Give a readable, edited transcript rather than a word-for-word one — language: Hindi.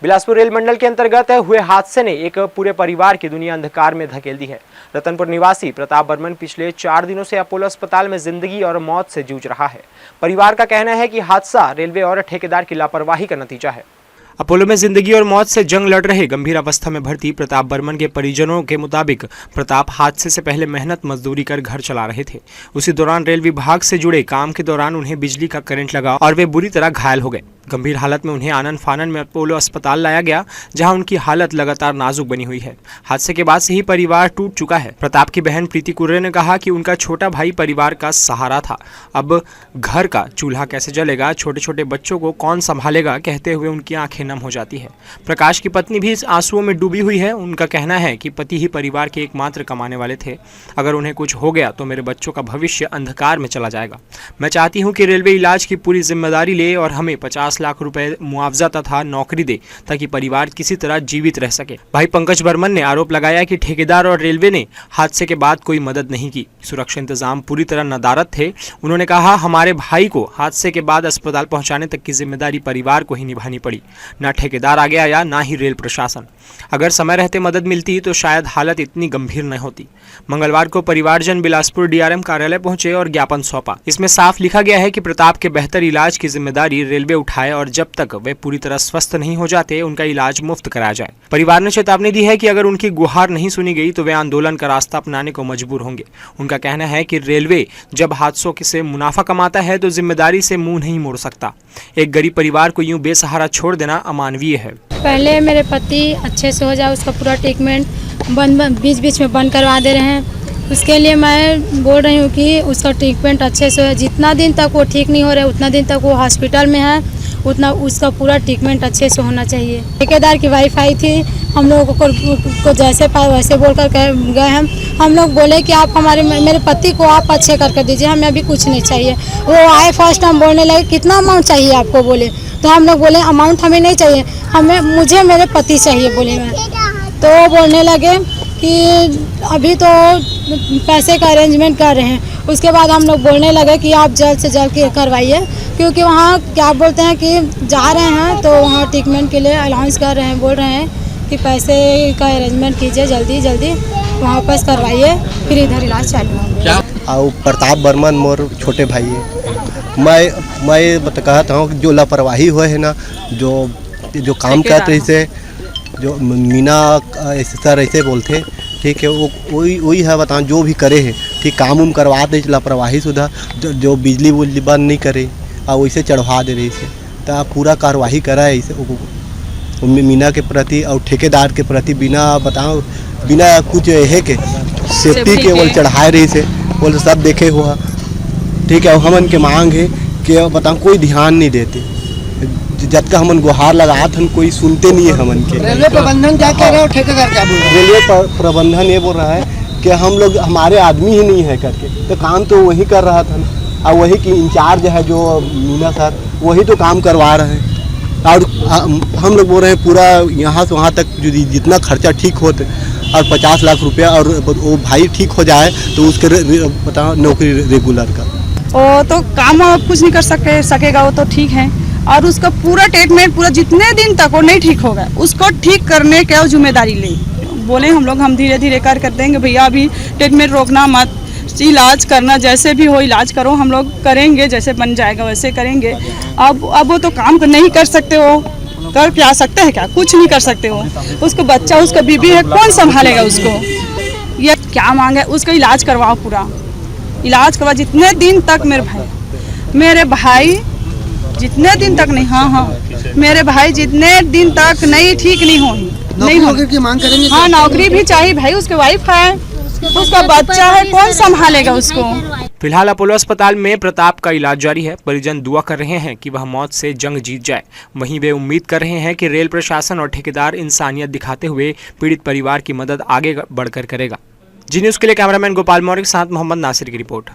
बिलासपुर रेल मंडल के अंतर्गत हुए हादसे ने एक पूरे परिवार की दुनिया अंधकार में धकेल दी है। रतनपुर निवासी प्रताप बर्मन पिछले 4 दिनों से अपोलो अस्पताल में जिंदगी और मौत से जूझ रहा है। परिवार का कहना है कि हादसा रेलवे और ठेकेदार की लापरवाही का नतीजा है। अपोलो में जिंदगी और मौत से जंग लड़ रहे गंभीर अवस्था में भर्ती प्रताप बर्मन के परिजनों के मुताबिक प्रताप हादसे से पहले मेहनत मजदूरी कर घर चला रहे थे। उसी दौरान रेल विभाग से जुड़े काम के दौरान उन्हें बिजली का करंट लगा और वे बुरी तरह घायल हो गए। गंभीर हालत में उन्हें आनन फानन में अपोलो अस्पताल लाया गया, जहां उनकी हालत लगातार नाजुक बनी हुई है। हादसे के बाद से ही परिवार टूट चुका है। प्रताप की बहन प्रीति कुर्रे ने कहा कि उनका छोटा भाई परिवार का सहारा था। अब घर का चूल्हा कैसे जलेगा, छोटे छोटे बच्चों को कौन संभालेगा, कहते हुए उनकी आंखें नम हो जाती है। प्रकाश की पत्नी भी इस आंसुओं में डूबी हुई है। उनका कहना है कि पति ही परिवार के एकमात्र कमाने वाले थे। अगर उन्हें कुछ हो गया तो मेरे बच्चों का भविष्य अंधकार में चला जाएगा। मैं चाहती हूँ कि रेलवे इलाज की पूरी जिम्मेदारी ले और हमें 50 लाख रुपए मुआवजा तथा नौकरी दे, ताकि परिवार किसी तरह जीवित रह सके। भाई पंकज बर्मन ने आरोप लगाया कि ठेकेदार और रेलवे ने हादसे के बाद कोई मदद नहीं की। सुरक्षा इंतजाम पूरी तरह नदारद थे। उन्होंने कहा, हमारे भाई को हादसे के बाद अस्पताल पहुंचाने तक की जिम्मेदारी परिवार को ही निभानी पड़ी। न ठेकेदार आगे आया, ना ही रेल प्रशासन। अगर समय रहते मदद मिलती तो शायद हालत इतनी गंभीर न होती। मंगलवार को परिवारजन बिलासपुर डीआरएम कार्यालय पहुंचे और ज्ञापन सौंपा। इसमें साफ लिखा गया है कि प्रताप के बेहतर इलाज की जिम्मेदारी रेलवे उठाए और जब तक वे पूरी तरह स्वस्थ नहीं हो जाते उनका इलाज मुफ्त कराया जाए। परिवार ने चेतावनी दी है कि अगर उनकी गुहार नहीं सुनी गई तो वे आंदोलन का रास्ता अपनाने को मजबूर होंगे। उनका कहना है कि रेलवे जब हादसों से मुनाफा कमाता है तो जिम्मेदारी से मुंह नहीं मोड़ सकता। एक गरीब परिवार को यूं बेसहारा छोड़ देना अमानवीय है। पहले मेरे पति अच्छे से हो जाए, उसका पूरा ट्रीटमेंट बीच बीच में बंद करवा दे रहे हैं। उसके लिए मैं बोल रही हूँ कि उसका ट्रीटमेंट अच्छे से हो। जितना दिन तक वो ठीक नहीं हो रहा है उतना दिन तक वो हॉस्पिटल में है, उतना उसका पूरा ट्रीटमेंट अच्छे से होना चाहिए। ठेकेदार की वाइफ आई थी, हम लोगों को जैसे पाए वैसे बोलकर गए। हम लोग बोले कि आप मेरे पति को आप अच्छे करके दीजिए, हमें अभी कुछ नहीं चाहिए। वो आए फर्स्ट टाइम बोलने लगे कितना अमाउंट चाहिए आपको, बोले तो हम लोग बोले अमाउंट हमें नहीं चाहिए, मुझे मेरे पति चाहिए बोले मैं। तो वो बोलने लगे कि अभी तो पैसे का अरेंजमेंट कर रहे हैं। उसके बाद हम लोग बोलने लगे कि आप जल्द से जल्द करवाइए, क्योंकि वहाँ क्या बोलते हैं कि जा रहे हैं तो वहाँ ट्रीटमेंट के लिए अलाउंस कर रहे हैं, बोल रहे हैं कि पैसे का अरेंजमेंट कीजिए, जल्दी जल्दी वहाँ वापस करवाइए, फिर इधर इलाज चालू होगा। और प्रताप बर्मन मोर छोटे भाई है। मैं कहता हूँ कि जो लापरवाही हुए है ना, जो काम करते से जो मीना सर ऐसे बोलते, ठीक है, वो वही है। बताओ जो भी करे है ठीक, काम उम करवा दे, लापरवाही सुधा जो बिजली बुजली बंद नहीं करे और वैसे चढ़वा दे रही से, तो पूरा कार्रवाई करा है इसे मीना के प्रति और ठेकेदार के प्रति। बिना कुछ है के सेफ्टी के वो चढ़ाए रही से, वो सब देखे हुआ, ठीक है। हमन के मांग है कि बताओ कोई ध्यान नहीं देते, जब तक हमन गुहार लगात हम कोई सुनते नहीं है हमन के। रेलवे प्रबंधन क्या कह रहे हो, ठेकेदार क्या बोल रहे हैं? रेलवे प्रबंधन ये बोल रहा है कि हम लोग हमारे आदमी ही नहीं है करके, तो काम तो वही कर रहा था और वही की इंचार्ज है जो मीना सर, वही तो काम करवा रहे हैं। और हम लोग बोल रहे हैं पूरा यहाँ से वहाँ तक जितना खर्चा ठीक होते और 50 लाख रुपया, और वो भाई ठीक हो जाए तो उसके बताओ नौकरी रेगुलर का। वो तो काम कुछ नहीं कर सकेगा, वो तो ठीक है। और उसका पूरा ट्रीटमेंट पूरा जितने दिन तक वो नहीं ठीक होगा उसको ठीक करने की जिम्मेदारी ले। बोले हम धीरे धीरे कर देंगे भैया, अभी ट्रीटमेंट रोकना मत, इलाज करना जैसे भी हो इलाज करो, हम लोग करेंगे, जैसे बन जाएगा वैसे करेंगे। अब वो तो काम नहीं कर सकते, हो कर क्या सकते हैं, क्या कुछ नहीं कर सकते हो। उसका बच्चा, उसका बीबी है, कौन संभालेगा उसको? ये क्या मांगे, उसका इलाज करवाओ, पूरा इलाज करवाओ जितने दिन तक मेरे भाई जितने दिन तक नहीं, हाँ मेरे भाई जितने दिन तक नहीं ठीक नहीं हो, नौकरी की मांग करेंगे। हाँ नौकरी भी चाहिए भाई, उसके वाइफ है, उसका बच्चा है, कौन संभालेगा उसको? फिलहाल अपोलो अस्पताल में प्रताप का इलाज जारी है। परिजन दुआ कर रहे हैं कि वह मौत से जंग जीत जाए। वहीं वे उम्मीद कर रहे हैं कि रेल प्रशासन और ठेकेदार इंसानियत दिखाते हुए पीड़ित परिवार की मदद आगे बढ़कर करेगा। जी न्यूज़ के लिए कैमरामैन गोपाल मौर्य के साथ मोहम्मद नासिर की रिपोर्ट।